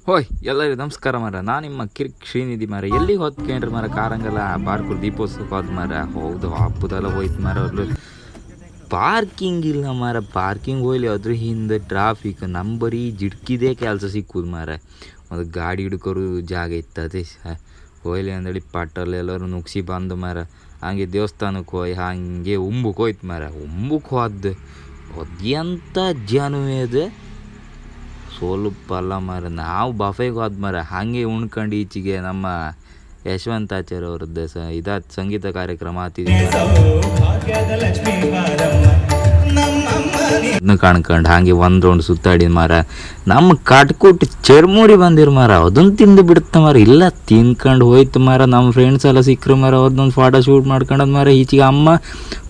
ಹೋಯ್ ಎಲ್ಲರಿಗೂ ನಮಸ್ಕಾರ ಮಾರ. ನಾನು ನಿಮ್ಮ ಕಿರಿಕ್ ಶ್ರೀನಿಧಿ ಮಾರ. ಎಲ್ಲಿಗೆ ಹೊತ್ಕೊಂಡ್ರಿ ಮಾರ? ಕಾರಂಗಲ್ಲ ಬಾರ್ಕೂರು ದೀಪೋತ್ಸವಕ್ಕೆ ಹೋದ್ ಮಾರ. ಹೌದು, ಹಬ್ಬದೆಲ್ಲ ಹೋಯ್ತು ಮಾರ. ಅವ್ರು ಪಾರ್ಕಿಂಗ್ ಇಲ್ಲ ಮಾರ. ಪಾರ್ಕಿಂಗ್ ಹೋಗ್ಲಿ ಅದ್ರ ಹಿಂದೆ ಟ್ರಾಫಿಕ್ ನಂಬರಿ ಜಿಡ್ಕಿದೇ ಕೆಲಸ ಸಿಕ್ಕುದು ಮಾರ. ಒಂದು ಗಾಡಿ ಹಿಡ್ಕೋರು ಜಾಗ ಇತ್ತು, ಅದೇ ಹೋಯ್ಲಿ ಅಂದೇಳಿ ಪಟ್ಟಲ್ಲಿ ಎಲ್ಲರೂ ನುಗ್ಸಿ ಬಂದು ಮಾರ. ಹಾಗೆ ದೇವಸ್ಥಾನಕ್ಕೆ ಹೋಯ್ ಹಾಗೆ ಉಂಬಕ್ಕೆ ಹೋಯ್ತು ಮಾರ. ಉಂಬಕ್ಕೆ ಹೋದ ಎಂಥ ಜನವೇದ ಸ್ವಲ್ಪ ಅಲ್ಲ ಮಾರ. ನಾವು ಬಫೆಗೆ ಹೋದ ಮಾರ. ಹಾಗೆ ಉಣ್ಕೊಂಡು ಈಚೆಗೆ ನಮ್ಮ ಯಶವಂತಾಚಾರ್ಯ ಅವ್ರದ್ದು ಸಂಗೀತ ಕಾರ್ಯಕ್ರಮ ಅದನ್ನ ಕಾಣ್ಕೊಂಡು ಹಾಗೆ ಒಂದು ರೌಂಡ್ ಸುತ್ತಾಡಿದ ಮಾರ. ನಮ್ಮ ಕಟ್ಕೊಟ್ಟು ಚರ್ಮುರಿ ಬಂದಿರು ಮಾರ. ಅದನ್ನು ತಿಂದು ಬಿಡುತ್ತೆ ಮಾರ. ಇಲ್ಲ ತಿನ್ಕೊಂಡು ಹೋಯ್ತು ಮಾರ. ನಮ್ಮ ಫ್ರೆಂಡ್ಸ್ ಎಲ್ಲ ಸಿಕ್ಕರು ಮಾರ. ಅದನ್ನೊಂದು ಫೋಟೋ ಶೂಟ್ ಮಾಡ್ಕೊಂಡದ್ ಮಾರ. ಈಚೆಗೆ ಅಮ್ಮ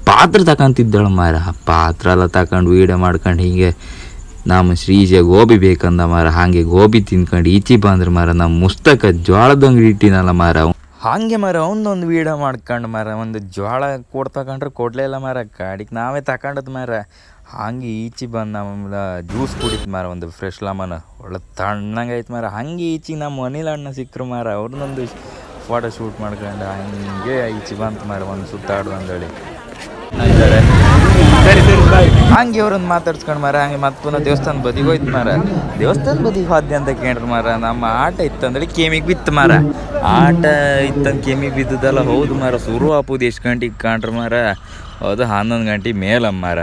ಪಾತ್ರ ತಗೊಂತಿದ್ದಾಳು ಮಾರ. ಆ ಪಾತ್ರ ಎಲ್ಲ ತಗೊಂಡು ವೀಡಿಯೋ ಮಾಡ್ಕೊಂಡು ಹೀಗೆ ನಮ್ಮ ಶ್ರೀಜ ಗೋಬಿ ಬೇಕಂದ ಮಾರ. ಹಾಗೆ ಗೋಬಿ ತಿನ್ಕೊಂಡು ಈಚೆ ಬಂದ್ರೆ ಮಾರ. ನಮ್ಮ ಮುಸ್ತಕ ಜೋಳದ ಅಂಗಡಿ ಇಟ್ಟಿನಲ್ಲ ಮಾರ. ಹಾಗೆ ಮಾರ ಅವನೊಂದು ವೀಡಿಯೋ ಮಾಡ್ಕೊಂಡು ಮಾರ. ಒಂದು ಜೋಳ ತಗೊಂಡ್ರೆ ಕೊಡಲೇ ಇಲ್ಲ ಮಾರ. ಗಾಡಿಗೆ ನಾವೇ ತಗೊಂಡದ್ ಮಾರ. ಹಾಗೆ ಈಚೆ ಬಂದು ನಮ್ಮ ಜ್ಯೂಸ್ ಕುಡಿತು ಮಾರ. ಒಂದು ಫ್ರೆಶ್ ಲೆಮನ್ ಒಳ್ಳೆ ತಣ್ಣಂಗೆ ಐತೆ ಮಾರ. ಹಾಗೆ ಈಚೆಗೆ ನಮ್ಮ ಅನಿಲ್ ಅಣ್ಣ ಸಿಕ್ಕರು ಮಾರ. ಅವ್ರನ್ನೊಂದು ಫೋಟೋ ಶೂಟ್ ಮಾಡ್ಕೊಂಡು ಹಂಗೆ ಈಚೆ ಬಂತು ಮಾರ. ಒಂದು ಸುತ್ತಾಡು ಅಂದೇಳಿ ಇದ್ದಾರೆ. ಹಂಗೆ ಅವ್ರನ್ನ ಮಾತಾಡ್ಸ್ಕೊಂಡು ಮಾರ. ಹಂಗೆ ಮತ್ತೆ ಪುನಃ ದೇವಸ್ಥಾನ ಬದಿಗೆ ಹೋಯ್ತು ಮಾರ. ದೇವಸ್ಥಾನ ಬದಿಗೆ ಹೋದ್ಯ ಅಂತ ಕೇಳ್ರಿ ಮಾರ. ನಮ್ಮ ಆಟ ಇತ್ತಂದ್ರೆ ಕೇಮಿಗೆ ಬಿತ್ತು ಮಾರ. ಆಟ ಇತ್ತಂದು ಕೇಮಿಗೆ ಬಿದ್ದದಲ್ಲ. ಹೌದು ಮಾರ. ಶುರು ಹಾಪುದು ಎಷ್ಟು ಗಂಟೆಗೆ ಕಾಣ್ರಿ ಮಾರ? ಅದು 11 ಗಂಟೆ ಮೇಲಮ್ಮ ಮಾರ.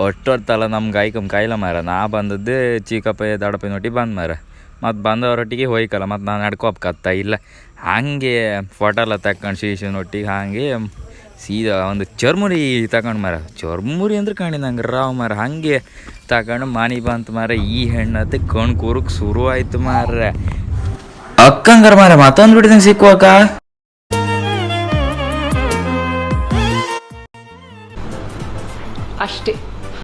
ಒಟ್ಟೊತ್ತಲ್ಲ ನಮ್ಗೆ ಕಾಯಿಲ್ಲ ಮಾರ. ನಾ ಬಂದದ್ದೇ ಚಿಕ್ಕಪ್ಪ ದಡಪ್ಪ ಒಟ್ಟಿಗೆ ಬಂದು ಮಾರ. ಮತ್ತು ಬಂದವರೊಟ್ಟಿಗೆ ಹೋಯ್ಕಲ್ಲ. ಮತ್ತು ನಾನು ನಡ್ಕೋಬೇಕತ್ತ ಇಲ್ಲ. ಹಾಗೆ ಫೋಟೋ ಎಲ್ಲ ತಗೊಂಡು ಶೀಶನೊಟ್ಟಿಗೆ ಹಾಗೆ ಸೀದಾ ಒಂದು ಚರ್ಮುರಿ ತಗೊಂಡು ಮಾರ. ಚರ್ಮುರಿ ಅಂದ್ರೆ ಕಾಣಿ ನಂಗೆ ರಾವ್ ಮಾರ. ಹಾಗೆ ತಗೊಂಡು ಮನೆ ಬಂತು ಮಾರ. ಈ ಹೆಣ್ಣತ್ತೆ ಕಣ್ ಕೂರಕ್ಕೆ ಶುರು ಆಯ್ತು ಮಾರ. ಅಕ್ಕಂಗಾರ ಮಾರ ಮತ್ತೊಂದು ಬಿಡಿದಂಗೆ ಸಿಕ್ಕುವಕ್ಕ ಅಷ್ಟೇ.